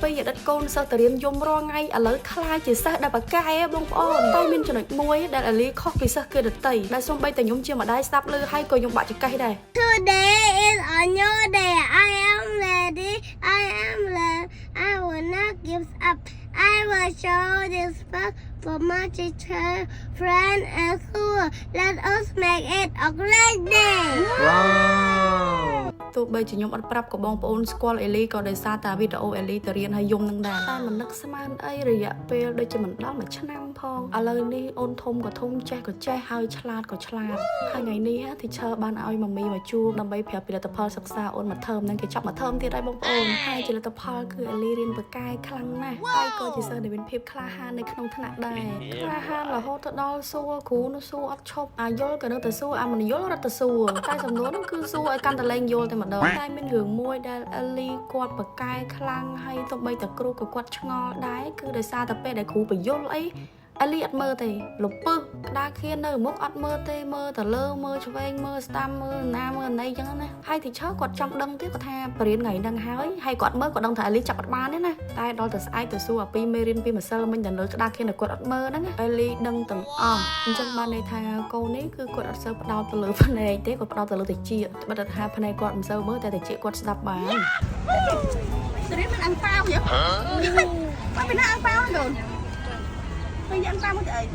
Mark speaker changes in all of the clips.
Speaker 1: bây giờ đất côn sao tự nhiên dùng ro ngay ở lối khai chỉ sao đập cái bông ôn tay mình cho nó muối đây là lý khó vì sao kia được tẩy đã xong bây giờ nhúng chưa mà đai sắp lư hay coi dùng bạc cho cây đây.
Speaker 2: Today is a new day. I am ready. I am ready. I will not give up. I will show this book for my teacher, friend, and school. Let us make it a great day.
Speaker 3: Wow.
Speaker 1: ទោះបីជាខ្ញុំអត់ប្រាប់ក៏បងប្អូនស្គាល់អេលីក៏ដោយសារតែវីដេអូអេលីទៅរៀនហើយយំនឹងដែរតែមិននឹកស្មានអីរយៈពេលដូចជាមិនដល់1ឆ្នាំផងឥឡូវនេះអូនធំក៏ធំចេះក៏ចេះហើយឆ្លាតក៏ឆ្លាតហើយថ្ងៃនេះទីឈើបានឲ្យម៉ាមីមកជួបដើម្បីប្រាប់ពីលទ្ធផលសិក្សាអូនមួយថើមនឹងគេចាប់មួយថើមទៀតហើយបងប្អូនហើយជាលទ្ធផលគឺអេលីរៀនបកាយខ្លាំងណាស់ហើយក៏ជាសិស្សដែលមានភាពក្លាហាននៅក្នុងថ្នាក់ដែរក្លាហានរហូតទៅដល់សួរគ្រូនោះសួរអត់ឈប់អាយល់ក៏នៅតែសួរអាមិនយល់រត់ទៅសួរតែសំណួរនោះគឺសួរឲ្យកាន់តែលែងយល់តែម្ដងតែមានរឿងមួយដែលអេលីគាត់បកាយខ្លាំងហើយទោះបីតែគ្រូក៏គាត់ឆ្ងល់ដែរគឺដោយសារតែពេលដែលគ្រូបញ្យល់អីអេលីអត់មើលទេលពឹសក្តារខៀននៅមុខអត់មើលទេមើលតែលើមើលឆ្វេងមើលស្ដាំមើលណាមើលណីចឹងណាហើយទីឈើគាត់ចង់ដឹងទៀតគាត់ថាបរៀនថ្ងៃហ្នឹងហើយគាត់មើលគាត់ដឹងថាអេលីចាប់អត់បានទេណាតែដល់តែស្អែកទៅសួរអាពីមេរៀនពីម្សិលមិញតែលើក្តារខៀនគាត់អត់មើលហ្នឹងអេលីដឹងទាំងអស់អញ្ចឹងបានន័យថាកូននេះគឺគាត់អត់សូវផ្ដោតទៅលើភ្នែកទេគាត់ផ្ដោតទៅលើតិចបើតែថាភ្នែកគាត់មិនសូវមើលតែតិចគាត់ស្ដាប់បានទៅរៀនមិនអាំងប៉ាវយោបាត់ពីណាអាំងប៉ាវហ្នឹង bây giờ ăn sao mới vậy?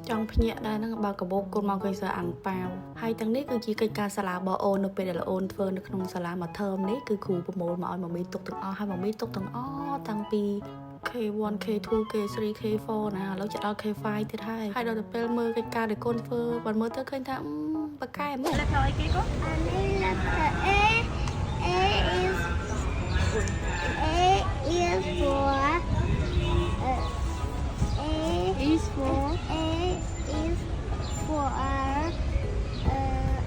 Speaker 1: Trong nhẹ đây nó bao cả bột con mong cây sờ ăn bao hay thằng nít cứ chỉ cây ca salad bò ôn nó về để là ôn phơi nó không salad mà thơm nít cứ khủ bộ mồi mà oi mà mi tục từng o hay mà mi tục từng o thằng pi K1 K2 K3 K4 nèแล้วจะเอา K5 thì hai hai đầu tập pel mơ cây ca để con phơi còn mơ tới khơi thằng bạc cay mới là nói cái có
Speaker 2: A is for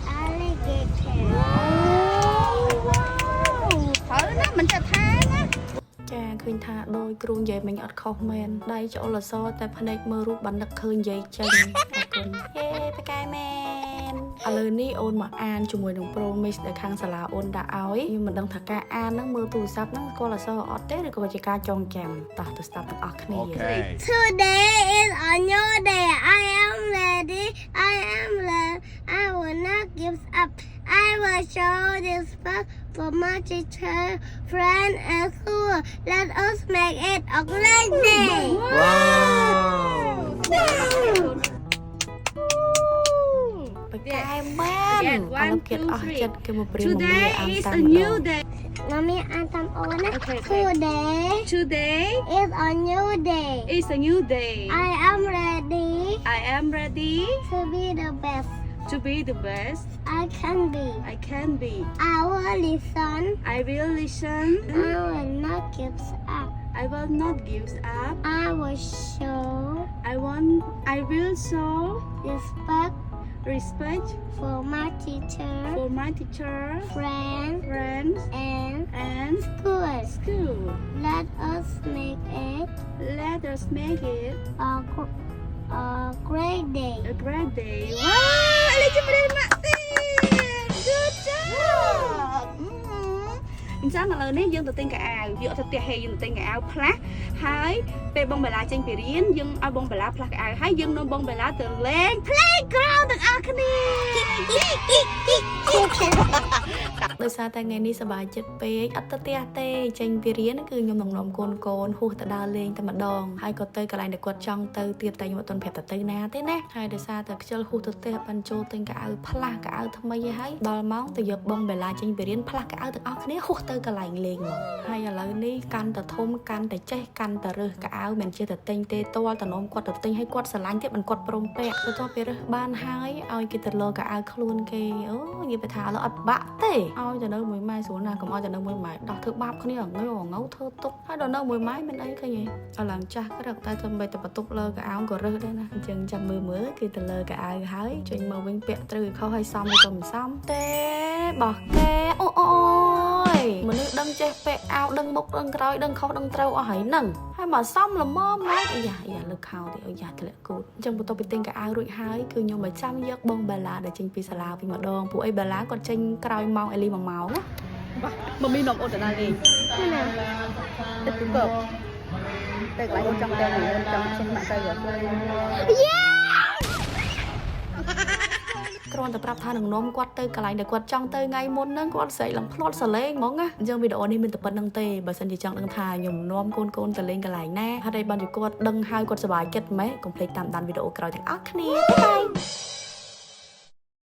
Speaker 2: alligator.
Speaker 1: Thở nó mình sẽ tha á. Cha khơi tha đôi kruông vậy mình ọt khóc men. Đây chỗ là so tại phần này mơ rút bắn đặc khơi vậy chân. Yeah, bye bye man. ឥឡូវនេះអូនមកអានជាមួយនឹង promise ដែលខាងសាលាអូនដាក់ឲ្យខ្ញុំមិនដឹងថាការអានហ្នឹងមើលទូរស័ព្ទហ្នឹងគាត់អសអត់ទេឬក៏ជាការចងចាំតោះទៅស្ដាប់ទាំងអស់គ្នា
Speaker 2: Today is a new day. I am ready. I am ready. I will not give up. I will show this book for my teacher, friend, and school. Let us make it a great day.
Speaker 3: Wow.
Speaker 2: Today is a new day. Mommy, Today is a new day.
Speaker 1: It's a new day.
Speaker 2: I am ready.
Speaker 1: I am ready
Speaker 2: to be the best.
Speaker 1: To be the best
Speaker 2: I can be.
Speaker 1: I can be.
Speaker 2: I will listen.
Speaker 1: I will listen.
Speaker 2: I will not give up.
Speaker 1: I will not give up.
Speaker 2: I will show.
Speaker 1: I will show
Speaker 2: respect for my teacher,
Speaker 1: friends, and school.
Speaker 2: Let us make it a great day.
Speaker 1: A great day. Wow, terima kasih. Good job. អញ្ចឹងឥឡូវនេះយើងទៅទិញកៅអៅយកទៅផ្ទះហេយើងទៅទិញកៅអៅផ្លាស់ហើយពេលបងបាឡាចេញពីរៀនយើងឲ្យបងបាឡាផ្លាស់កៅអៅហើយយើងនាំបងបាឡាទៅលេង playground ទាំងអស់គ្នា ដោយសារតែថ្ងៃនេះសប្បាយចិត្តពេកអត់ទៅផ្ទះទេចេញពីរៀនគឺខ្ញុំនាំកូនហួសទៅដើរលេងតែម្ដងហើយក៏ទៅកន្លែងដែលគាត់ចង់ទៅទៀតតែខ្ញុំអត់ទាន់ប្រាប់ទៅណាទេណាហើយដោយសារតែខ្ជិលហួសទៅផ្ទះបានចូលទិញកៅអៅផ្លាស់កៅអៅថ្មីហើយដល់ម៉ោងទៅយកបងបាឡាចេញពីរៀនផ្លាស់កៅអៅទាំងអស់គ្នាហួសទៅកន្លែងលេងមកហើយឥឡូវនេះកាន់តែធំកាន់តែចេះកាន់តែរើសកៅអៅមិនជាតែទិញទេទាល់តែនាំគាត់ទៅទិញឲ្យគាត់ស្រឡាញ់ទៀតមិនគាត់ព្រមពាក់ទៅទៅពេលរើសបានហើយឲ្យគេទៅលើកៅអៅខ្លួនគេអូនិយាយទៅថាឥឡូវអត់បាក់ទេឲ្យទៅនៅមួយម៉ែស្រួលណាស់កុំឲ្យទៅនៅមួយម៉ែដោះធ្វើបាបគ្នាងើធ្វើទុកហើយដល់នៅមួយម៉ែមិនអីឃើញទេឥឡូវចាស់ក្រឹកតែធ្វើតែបន្ទប់លើកៅអៅក៏រើសដែរណាអញ្ចឹងចាំមើលគេទៅលើកៅអៅហើយចេញមកវិញពាក់ត្រូវឲ្យខុសឲ្យសមឬក៏មិនសមទេបោះគេអូយមនុស្ស លឺដឹងចេះពេកអោដឹងមុខដឹងក្រោយដឹងខុសដឹងត្រូវអស់ហើយហ្នឹងហើយមកសំល្មមណាយ៉ាលើខោទេអូយ៉ាធ្លាក់គូតអញ្ចឹងបន្ទាប់ពីទិញកៅអៅរួចហើយគឺខ្ញុំមកចាំយកបងបាឡាដែលចេញពីសាលាវិញម្ដងពួកអីបាឡាគាត់ចេញក្រោយម៉ោងអេលី1ម៉ោងណាមមីនំអូនទៅដល់លេងណាទៅគប់ទៅកន្លែងអូនចង់ទៅអូនចង់ចេញមកទៅគ្រាន់តែប្រាប់ថានឹងនាំគាត់ទៅកន្លែងដែលគាត់ចង់ទៅថ្ងៃមុនហ្នឹងគាត់ស្រែកឡើងផ្លាត់សលេងហ្មងណាអញ្ចឹងវីដេអូនេះមានតែប៉ុណ្្នឹងទេបើសិនជាចង់ដឹងថាខ្ញុំនាំកូនទៅលេងកន្លែងណាហើយបានជាគាត់ដឹងហើយគាត់សប្បាយចិត្តម៉េចកុំភ្លេចតាមដានវីដេអូក្រោយទាំងអស់គ្នាបាយ